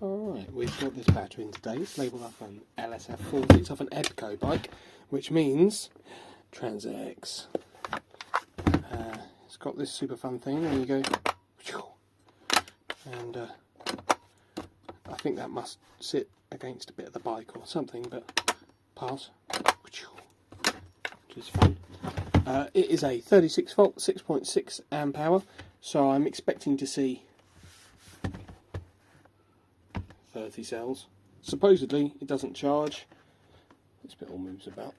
Alright, we've got this battery in today. It's labelled up on LSF40. It's off an EBCO bike, which means transx. It's got this super fun thing where you go, and I think that must sit against a bit of the bike or something, but pass, which is fun. It is a 36 volt, 6.6 amp hour, so I'm expecting to see 30 cells. Supposedly it doesn't charge. This bit all moves about.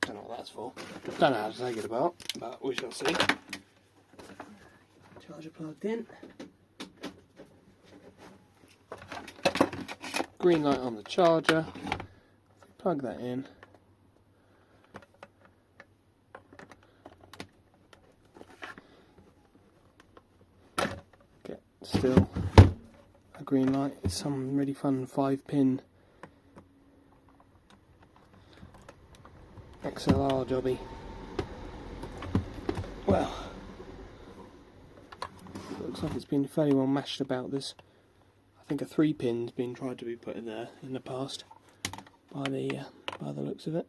Don't know what that's for. Don't know how to take it apart, but we shall see. Charger plugged in. Green light on the charger. Plug that in. Get still a green light. It's some really fun 5-pin XLR jobby. Well, looks like it's been fairly well mashed about. This, I think, a 3-pin's been tried to be put in there in the past by the looks of it.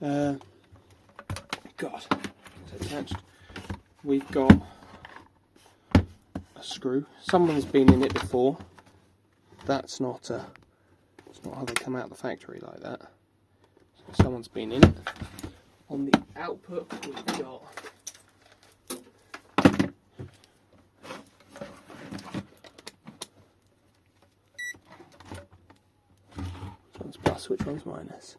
Yeah. God, it's attached. We've got a screw. Someone's been in it before. That's not how they come out of the factory like that. So someone's been in it. On the output we've got which one's plus, which one's minus?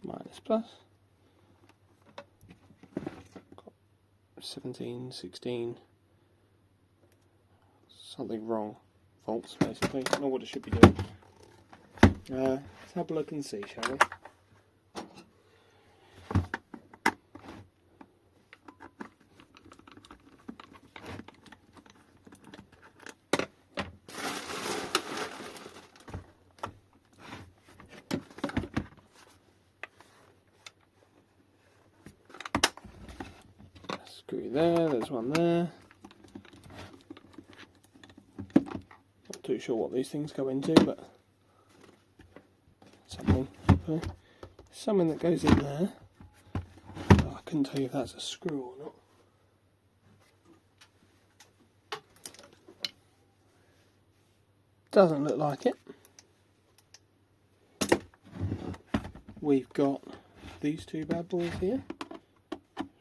Minus plus. Got 17, 16. Something wrong. Volts, basically. I know what it should be doing. Let's have a look and see, shall we? Screw there, there's one there. Not too sure what these things go into, but something, hopefully. Something that goes in there. Oh, I couldn't tell you if that's a screw or not. Doesn't look like it. We've got these two bad boys here.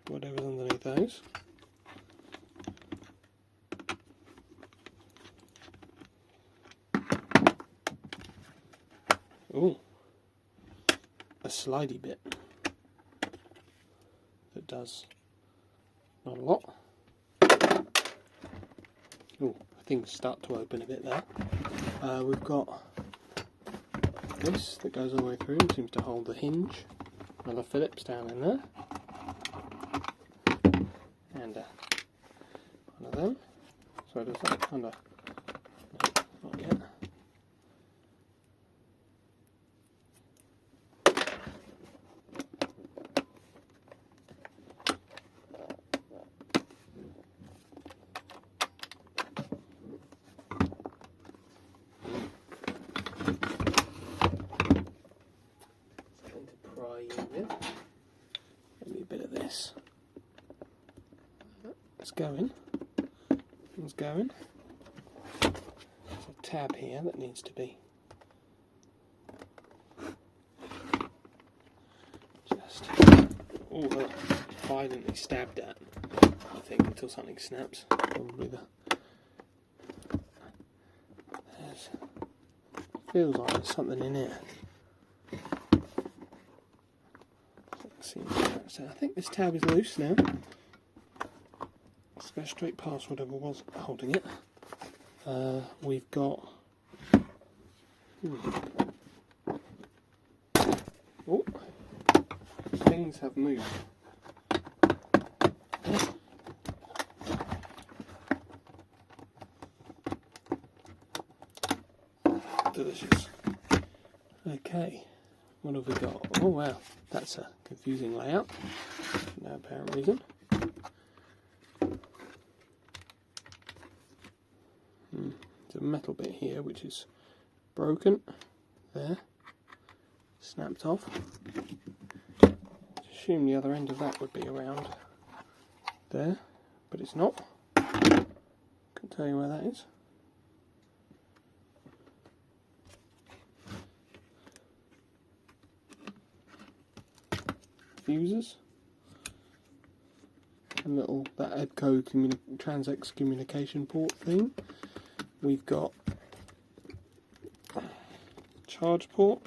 Whatever's underneath those. Ooh, a slidey bit that does not a lot. Ooh, things start to open a bit there. We've got this that goes all the way through and seems to hold the hinge. Another Phillips down in there. And one of them. So does that kind of... No, not yet. Something to pry in with. Maybe a bit of this. It's going. It's going. There's a tab here that needs to be just violently stabbed at, I think, until something snaps. Probably feels like there's something in here. So I think this tab is loose now. Let's go straight past whatever was holding it. We've got... Oh, things have moved. Delicious. Okay, what have we got? Oh wow, that's a confusing layout for no apparent reason. a metal bit here which is broken. There. Snapped off. Assume the other end of that would be around there, but it's not. Can't tell you where that is. Fuses. A little that EBCO transx communication port thing. We've got charge port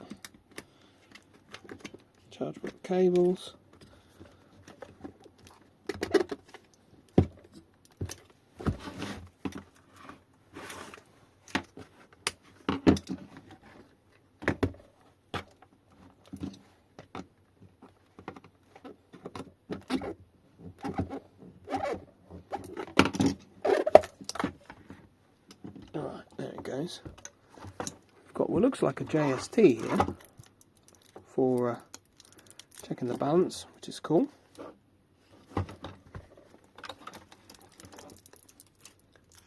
cables. Alright, there it goes. We've got what looks like a JST here for checking the balance, which is cool.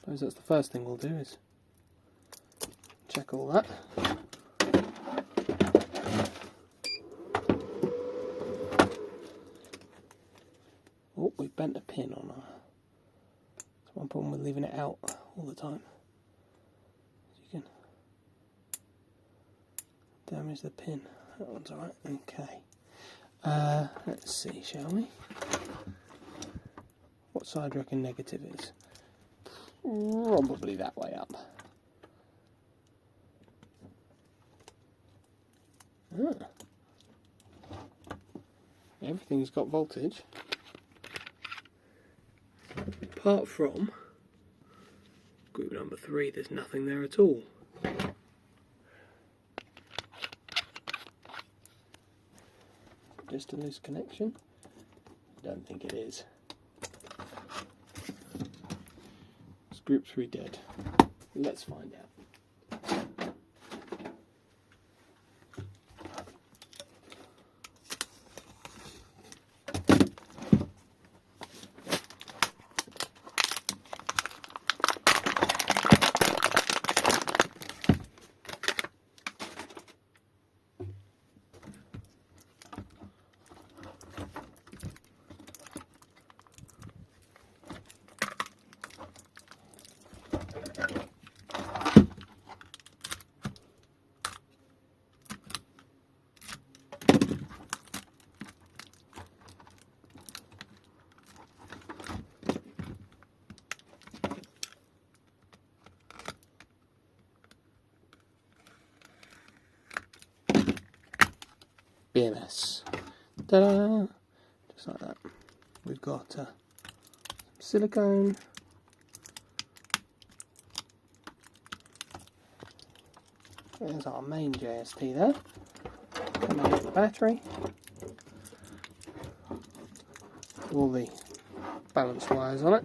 Suppose that's the first thing we'll do is check all that. Oh, we bent a pin on our... That's one problem with leaving it out all the time. You can damage the pin. That one's alright. Okay. Let's see, shall we? What side do you reckon negative is? Probably that way up. Everything's got voltage. Apart from group number 3, there's nothing there at all. Just a loose connection? Don't think it is. It's group 3 dead. Let's find out. BMS. Ta-da! Just like that. We've got some silicone. There's our main JST there. Coming out the battery. All the balance wires on it.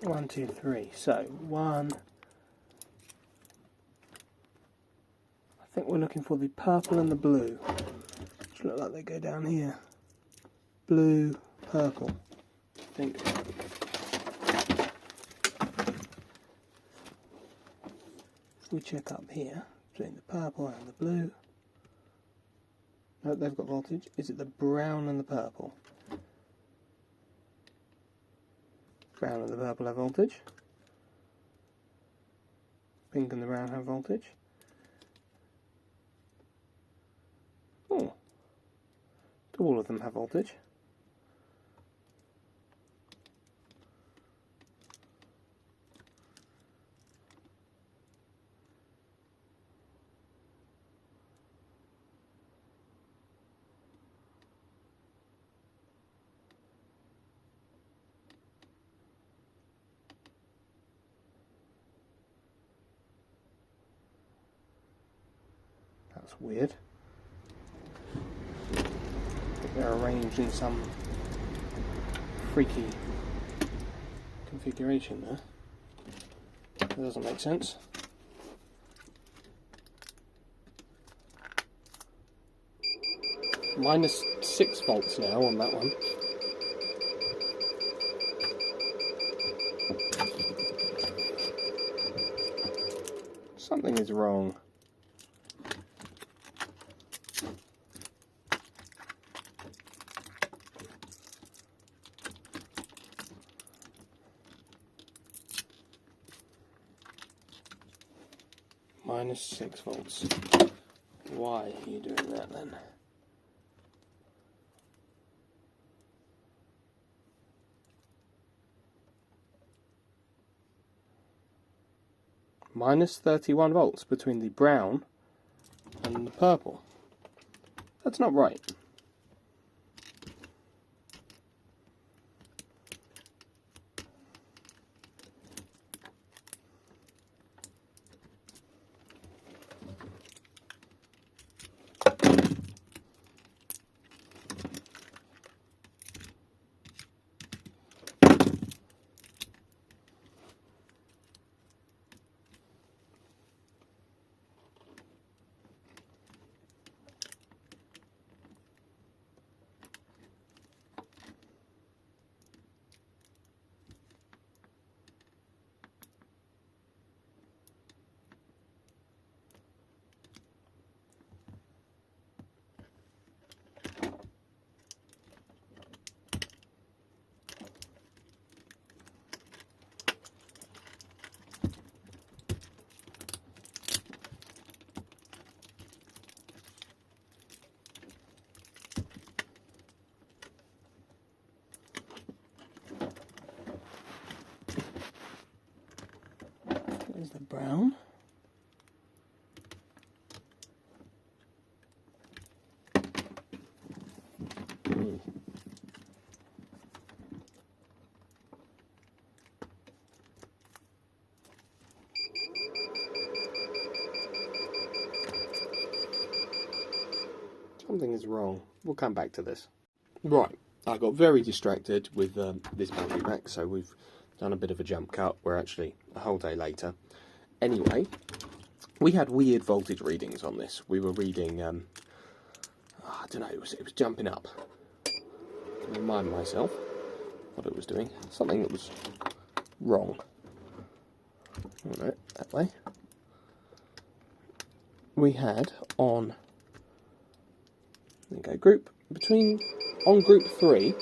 One, two, three. So one. I think we're looking for the purple and the blue, which look like they go down here. Blue, purple. I think. If we check up here between the purple and the blue. No, they've got voltage. Is it the brown and the purple? Brown and the purple have voltage. Pink and the brown have voltage. Oh, do all of them have voltage? That's weird. They're arranged in some freaky configuration there. That doesn't make sense. minus 6 volts now on that one. Something is wrong. Minus 6 volts. Why are you doing that then? Minus 31 volts between the brown and the purple. That's not right. There's the brown. Something is wrong. We'll come back to this. Right, I got very distracted with this battery pack, so we've done a bit of a jump cut. We're actually a whole day later. Anyway, we had weird voltage readings on this. We were reading, I don't know, it was jumping up. To remind myself what it was doing. Something that was wrong. Oh, no, that way. We had on, there we go, on group 3,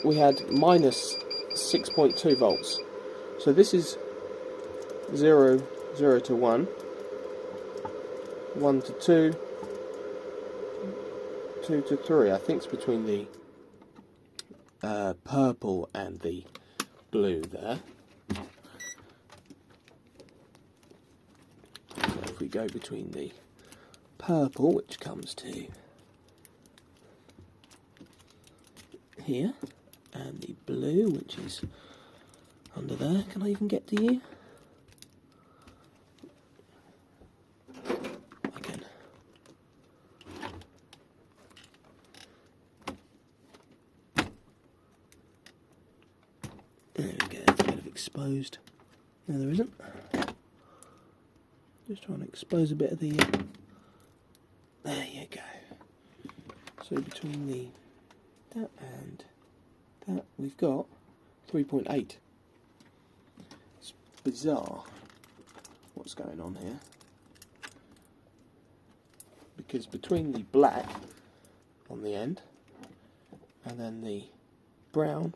we had minus 6.2 volts. So this is 0, 0 to 1, 1 to 2, 2 to 3. I think it's between the purple and the blue there. So if we go between the purple, which comes to here, and the blue, which is under there. Can I even get to you? I can. There we go, it's a bit of exposed. No, there isn't. Just trying to expose a bit of the... there you go. So between that and that, we've got 3.8. It's bizarre what's going on here. Because between the black on the end and then the brown,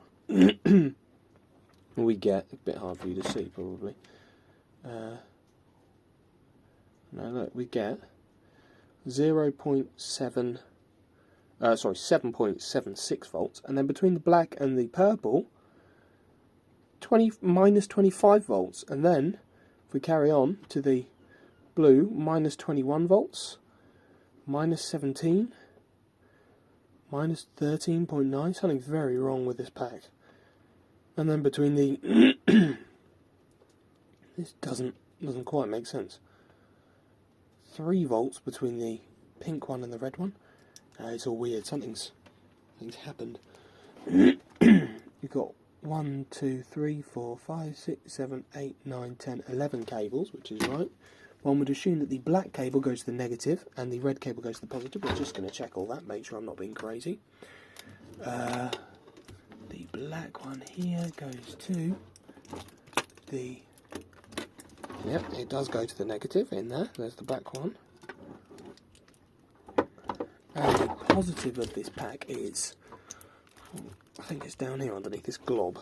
we get, a bit hard for you to see probably, no, look, we get 7.76 volts, and then between the black and the purple, minus 25 volts, and then if we carry on to the blue, minus 21 volts, minus 17, minus 13.9. Something's very wrong with this pack. And then between the this doesn't quite make sense. 3 volts between the pink one and the red one. It's all weird. Something's happened. You've got 1, 2, 3, 4, 5, 6, 7, 8, 9, 10, 11 cables, which is right. one would assume that the black cable goes to the negative and the red cable goes to the positive. We're just going to check all that, make sure I'm not being crazy. The black one here goes to the... Yep, it does go to the negative in there. There's the black one. And the positive of this pack is... I think it's down here underneath this glob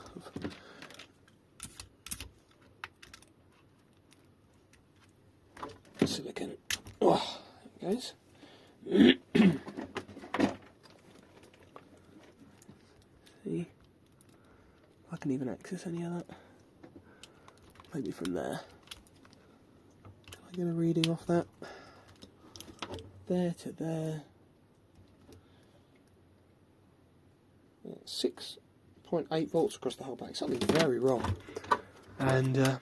of silicon. Oh, there it goes. See? I can even access any of that. Maybe from there. Can I get a reading off that? There to there. 6.8 volts across the whole pack. Something very wrong. And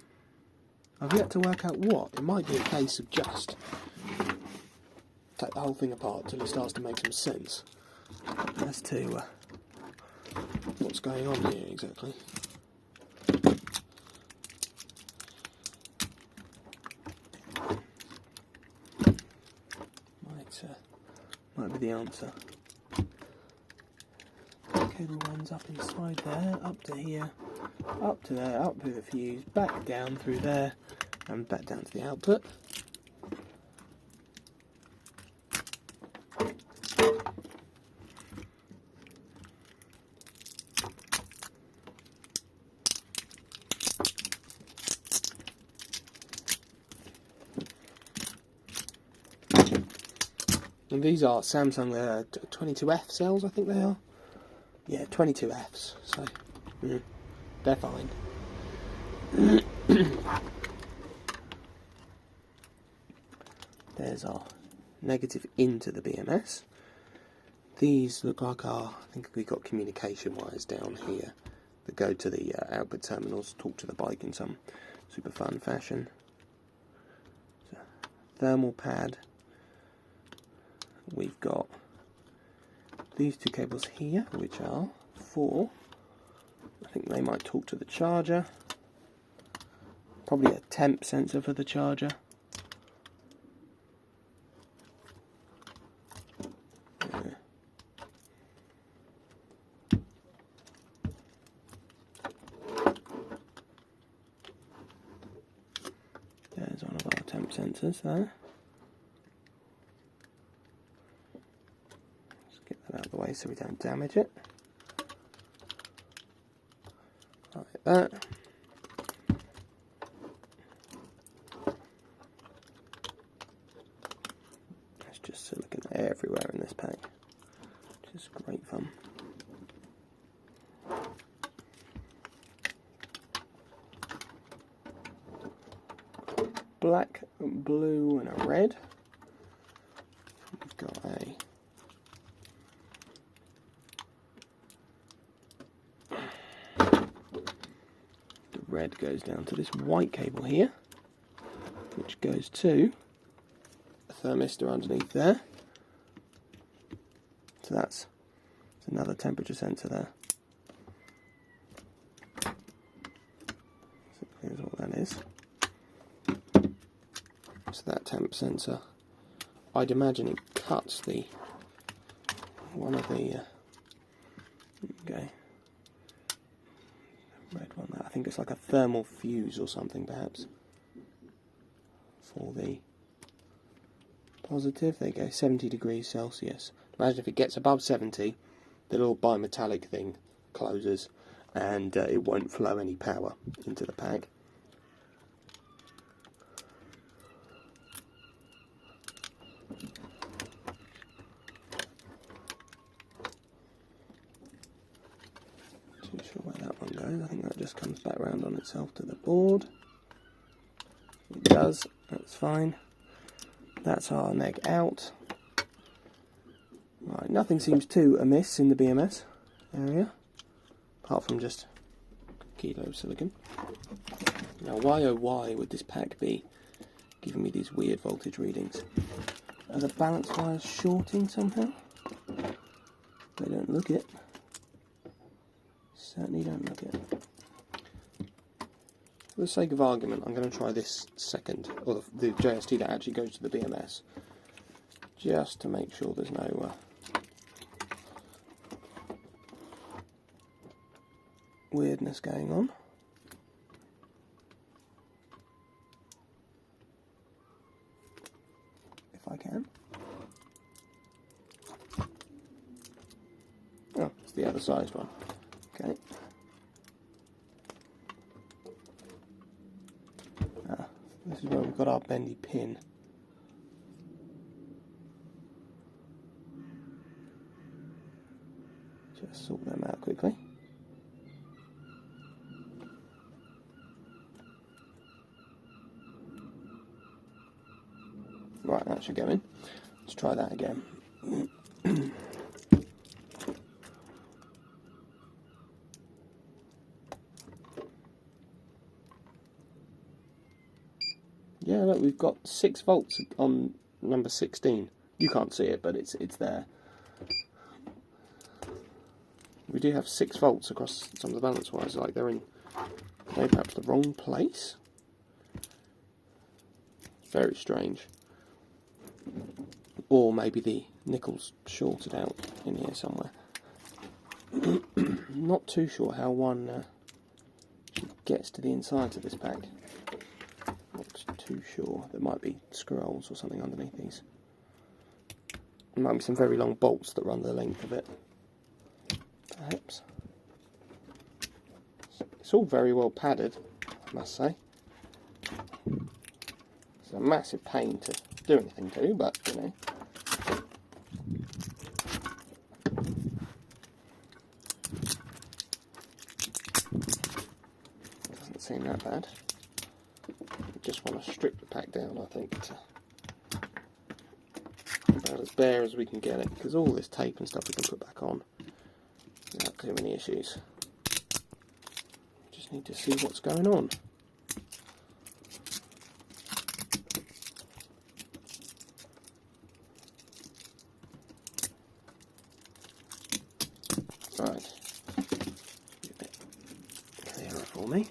I've yet to work out what. It might be a case of just take the whole thing apart till it starts to make some sense as to what's going on here exactly. Might be the answer. Cable runs up inside there, up to here, up to there, up with the fuse, back down through there, and back down to the output. And these are Samsung 22F cells, I think they are. Yeah, 22Fs, so they're fine. There's our negative into the BMS. These look like I think we've got communication wires down here that go to the output terminals, talk to the bike in some super fun fashion. So, thermal pad. We've got these two cables here, which are for, I think they might talk to the charger, probably a temp sensor for the charger. There's one of our temp sensors there. Out of the way so we don't damage it. Like that. There's just silicon everywhere in this pack, which is great fun. Black, blue and a red. We've got a red goes down to this white cable here, which goes to a thermistor underneath there. So that's another temperature sensor there. So here's what that is. So that temp sensor, I'd imagine it cuts the one of the okay. Red one, I think it's like a thermal fuse or something perhaps for the positive. There you go, 70 degrees Celsius. Imagine if it gets above 70, the little bimetallic thing closes and it won't flow any power into the pack. Not sure where that one goes. I think that just comes back round on itself to the board. It does, that's fine. That's our neg out. Right, nothing seems too amiss in the BMS area, apart from just a kilo of silicon. Now why oh why would this pack be giving me these weird voltage readings? Are the balance wires shorting somehow? They don't look it. Certainly don't look it. For the sake of argument, I'm going to try this second, or the JST that actually goes to the BMS, just to make sure there's no weirdness going on. If I can. Oh, it's the other sized one. Okay. This is where we've got our bendy pin. Just sort them out quickly. Right, that should go in. Let's try that again. Yeah, look, we've got 6 volts on number 16. You can't see it, but it's there. We do have 6 volts across some of the balance wires, like they're in maybe perhaps the wrong place. Very strange. Or maybe the nickel's shorted out in here somewhere. Not too sure how one gets to the insides of this pack. Not too sure. There might be screw holes or something underneath these. There might be some very long bolts that run the length of it. Perhaps. It's all very well padded, I must say. It's a massive pain to do anything to, but you know. Doesn't seem that bad. Just want to strip the pack down, I think, to about as bare as we can get it, because all this tape and stuff we can put back on without too many issues. Just need to see what's going on. Right, a bit clearer for me.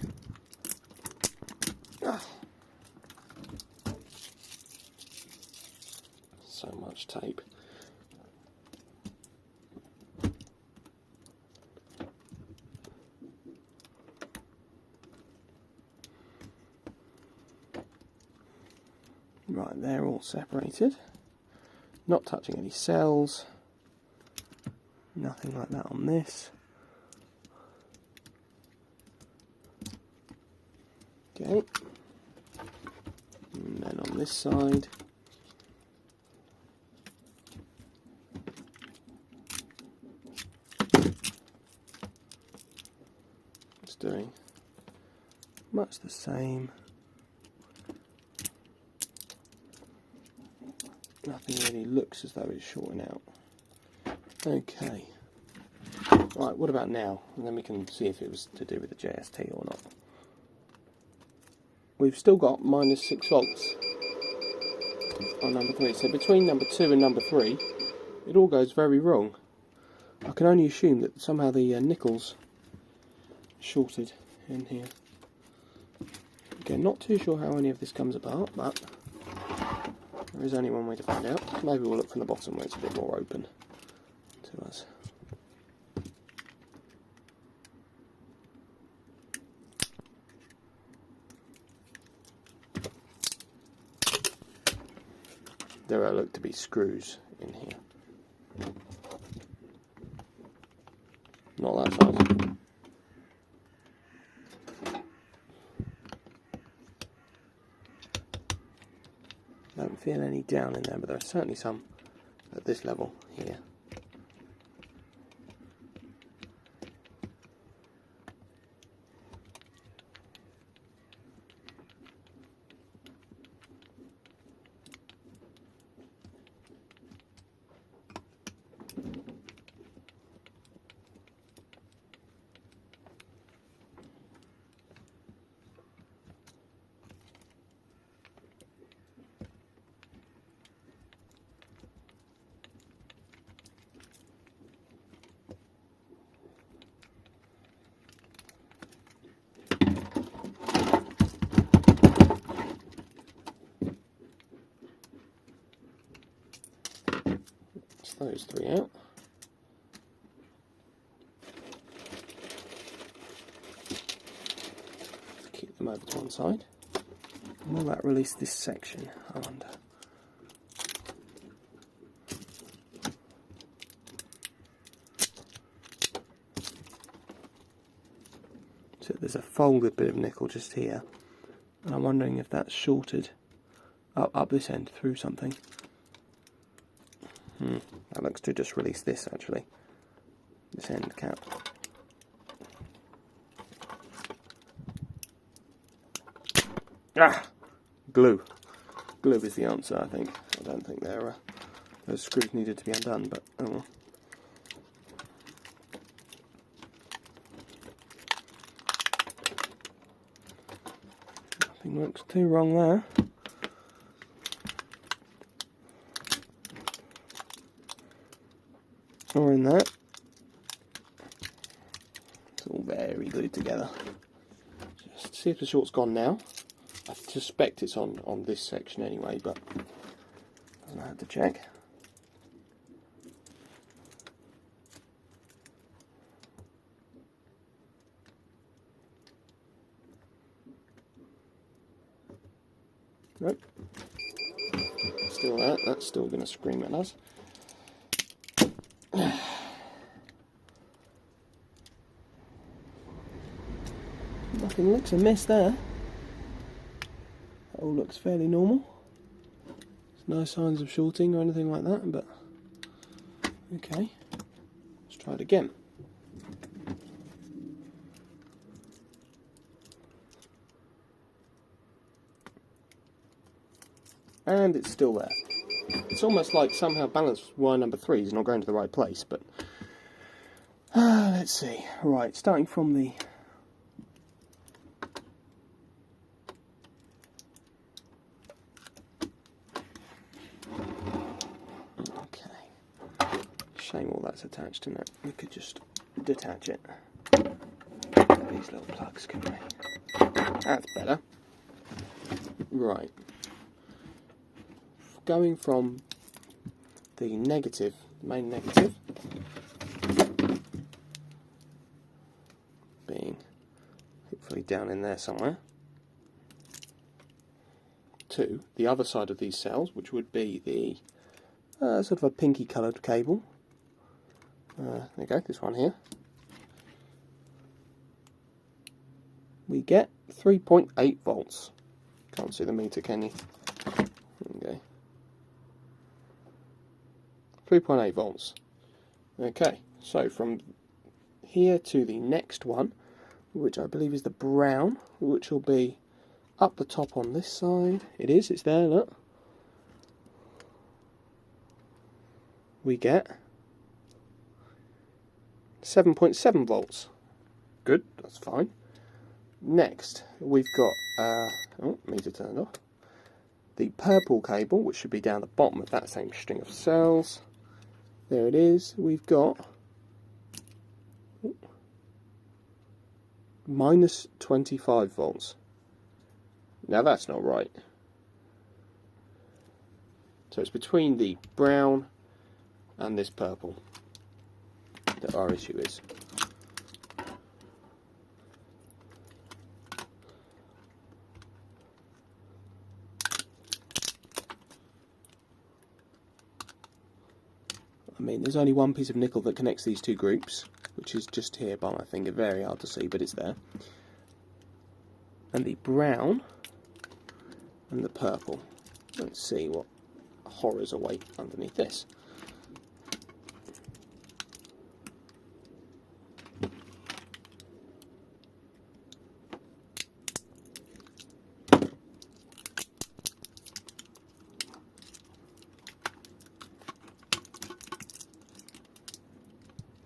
So much tape. Right, they're all separated. Not touching any cells. Nothing like that on this. Okay. And then on this side. It's doing much the same. Nothing really looks as though it's shorting out. Okay. Right, what about now? And then we can see if it was to do with the JST or not. We've still got minus 6 volts on number 3. So between number 2 and number 3, it all goes very wrong. I can only assume that somehow the nickel's shorted in here. Again, not too sure how any of this comes apart, but there is only one way to find out. Maybe we'll look from the bottom where it's a bit more open to us. There look to be screws in here. Not that size. Don't feel any down in there, but there are certainly some at this level here. those three out. Keep them over to one side. And will that release this section, I wonder? So there's a folded bit of nickel just here, and I'm wondering if that's shorted up this end through something. That looks to just release this actually, this end cap. Ah! Glue. Glue is the answer, I think. I don't think those screws needed to be undone, but oh well. Nothing looks too wrong there. Or in that. It's all very glued together. Just see if the short's gone now. I suspect it's on this section anyway, but I have to check. Nope. Still there. That's still going to scream at us. Nothing looks amiss there. That all looks fairly normal. There's no signs of shorting or anything like that, but okay. Let's try it again. And it's still there. It's almost like somehow balance wire number 3 is not going to the right place, but let's see. Right, starting from the shame all that's attached in it. We could just detach it. These little plugs, couldn't we? That's better. Right. Going from the negative, main negative, being hopefully down in there somewhere, to the other side of these cells, which would be the sort of a pinky coloured cable. There you go, this one here. We get 3.8 volts. Can't see the meter, can you? Okay. 3.8 volts. Okay, so from here to the next one, which I believe is the brown, which will be up the top on this side. It is, it's there, look. We get 7.7 volts. Good, that's fine. Next, we've got, oh, meter turned off. The purple cable, which should be down the bottom of that same string of cells. There it is. We've got minus 25 volts. Now that's not right. So it's between the brown and this purple that our issue is. I mean, there's only one piece of nickel that connects these two groups, which is just here by my finger, very hard to see, but it's there. And the brown and the purple. Let's see what horrors await underneath this.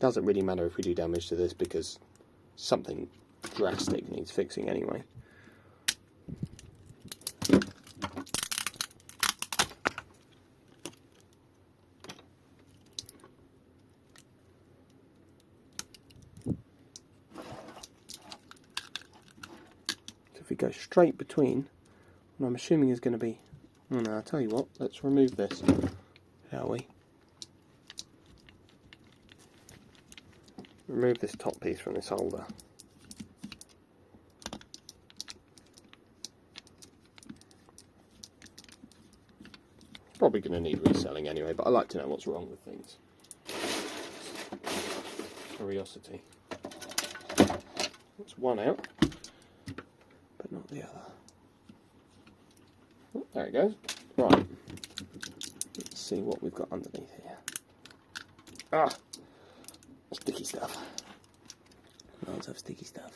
Doesn't really matter if we do damage to this because something drastic needs fixing anyway. So if we go straight between, what I'm assuming is going to be, oh no, I'll tell you what, let's remove this, shall we? remove this top piece from this holder. Probably going to need reselling anyway, but I like to know what's wrong with things. Curiosity. That's one out, but not the other. Oh, there it goes. Right. Let's see what we've got underneath here. Ah! Sticky stuff. Loads of sticky stuff.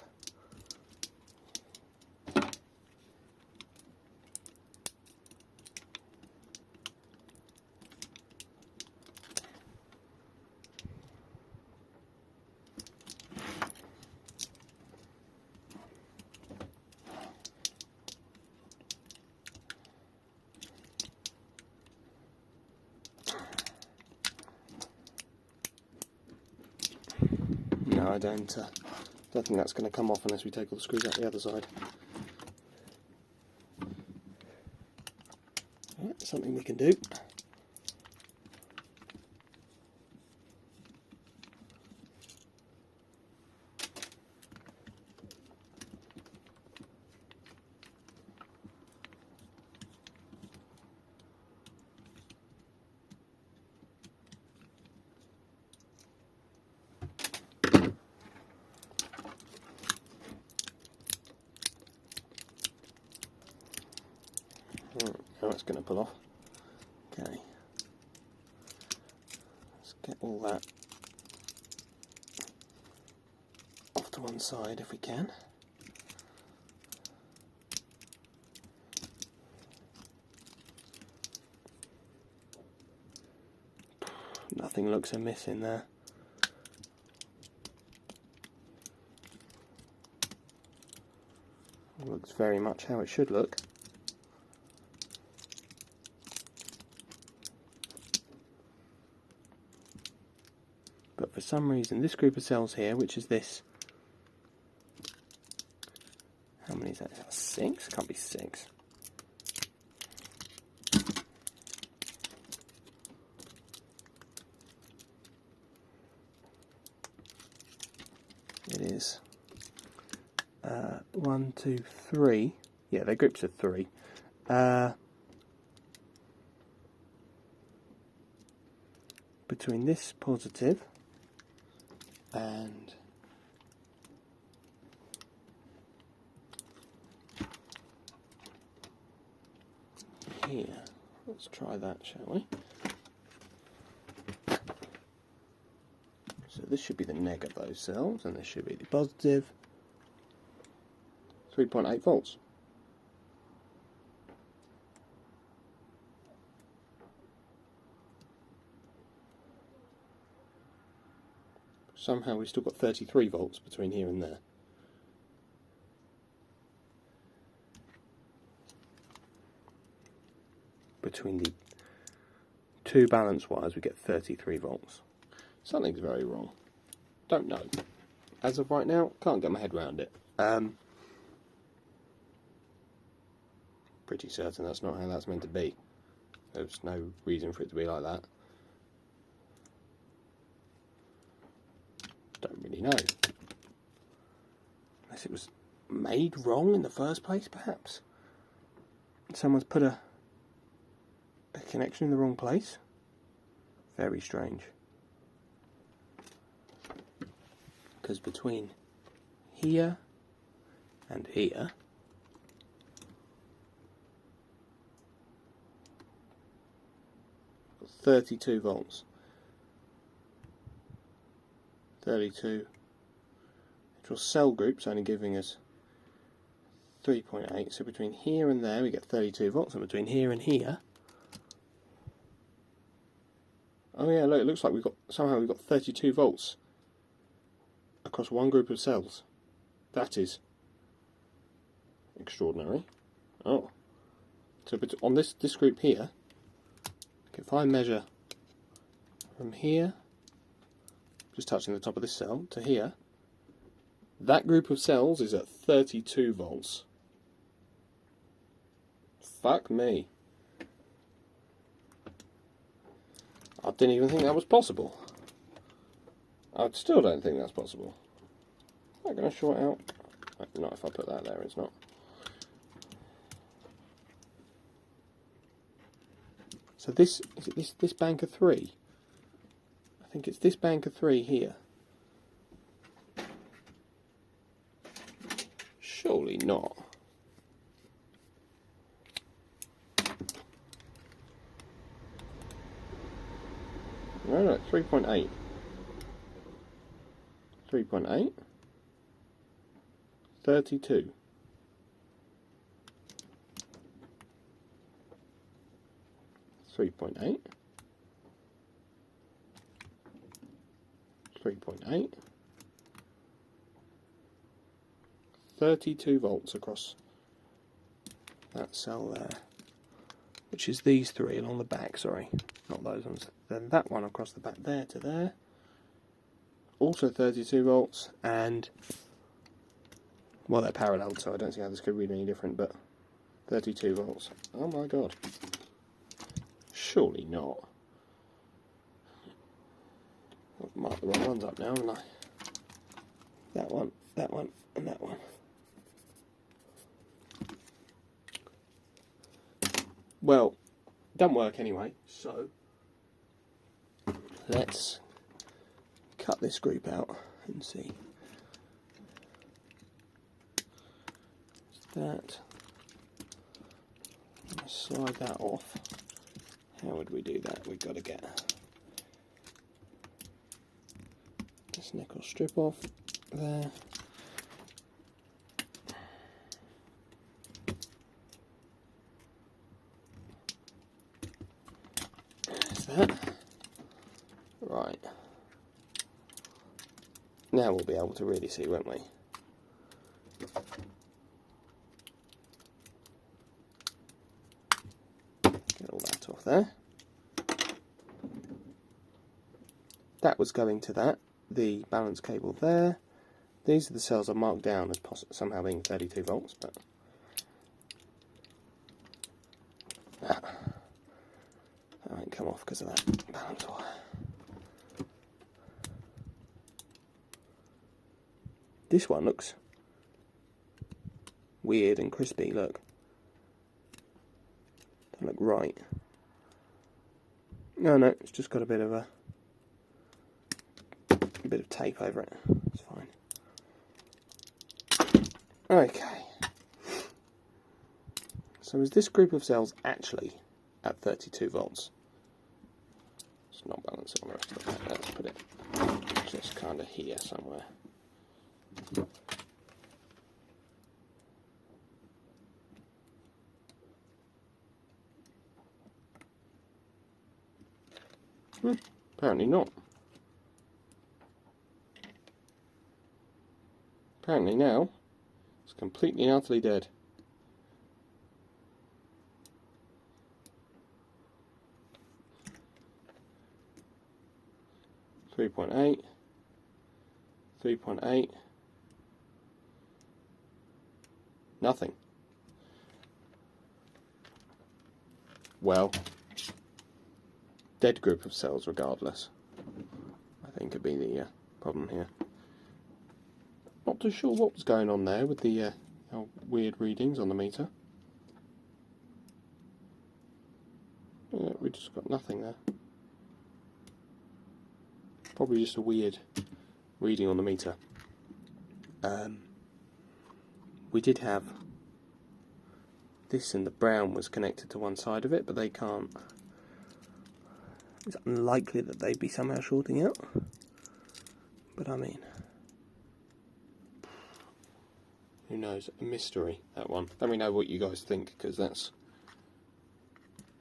No, I don't think that's going to come off unless we take all the screws out the other side. Right, something we can do. Now it's going to pull off. Okay. Let's get all that off to one side if we can. Nothing looks amiss in there. It looks very much how it should look. But for some reason this group of cells here, which is this, how many is that? Is that 6? Can't be 6. It is 1, 2, 3. Yeah, they're groups of 3. Between this positive and here. Let's try that, shall we? So this should be the neg of those cells, and this should be the positive. 3.8 volts. Somehow we've still got 33 volts between here and there. Between the two balance wires we get 33 volts. Something's very wrong. Don't know. As of right now, can't get my head around it. Pretty certain that's not how that's meant to be. There's no reason for it to be like that. Don't really know. Unless it was made wrong in the first place, perhaps. Someone's put a connection in the wrong place. Very strange. Because between here and here, got 32 volts. 32. Actual cell group's only giving us 3.8, so between here and there we get 32 volts, and between here and here, oh yeah, look, it looks like somehow we've got 32 volts across one group of cells. That is extraordinary. Oh, so on this group here, if I measure from here, just touching the top of this cell, to here, that group of cells is at 32 volts. Fuck me. I didn't even think that was possible. I still don't think that's possible. Is that going to short out? Not if I put that there, it's not. So this, is it this bank of 3? I think it's this bank of 3 here. Surely not. No, 3.8. 3.8. 32. Three point eight. 3.8. 32 volts across that cell there, which is these 3 along the back, sorry, not those ones. Then that one across the back there to there, also 32 volts, and, well, they're parallel, so I don't see how this could read any different, but 32 volts. Oh my god. Surely not. I've marked the wrong ones up now, haven't I? That one, and that one. Well, it doesn't work anyway, so let's cut this group out and see. That. Slide that off. How would we do that? We've got to get this nickel strip off there. There's that. Right. Now we'll be able to really see, won't we? Get all that off there. That was going to that. The balance cable there. These are the cells I marked down as somehow being 32 volts, but that won't come off because of that balance wire. This one looks weird and crispy, look. Doesn't look right. No, it's just got a bit of tape over it. It's fine. Okay. So is this group of cells actually at 32 volts? It's not balancing on the rest of it. Let's put it just kind of here somewhere. Apparently not. Apparently now it's completely and utterly dead. Three 3.8, nothing. Well, dead group of cells regardless, I think could be the problem here. Not too sure what was going on there with the weird readings on the meter. We just got nothing there. Probably just a weird reading on the meter. We did have this, and the brown was connected to one side of it, but they can't. It's unlikely that they'd be somehow shorting out. But I mean, who knows? A mystery, that one. Let me know what you guys think, because it's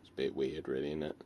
a bit weird, really, isn't it?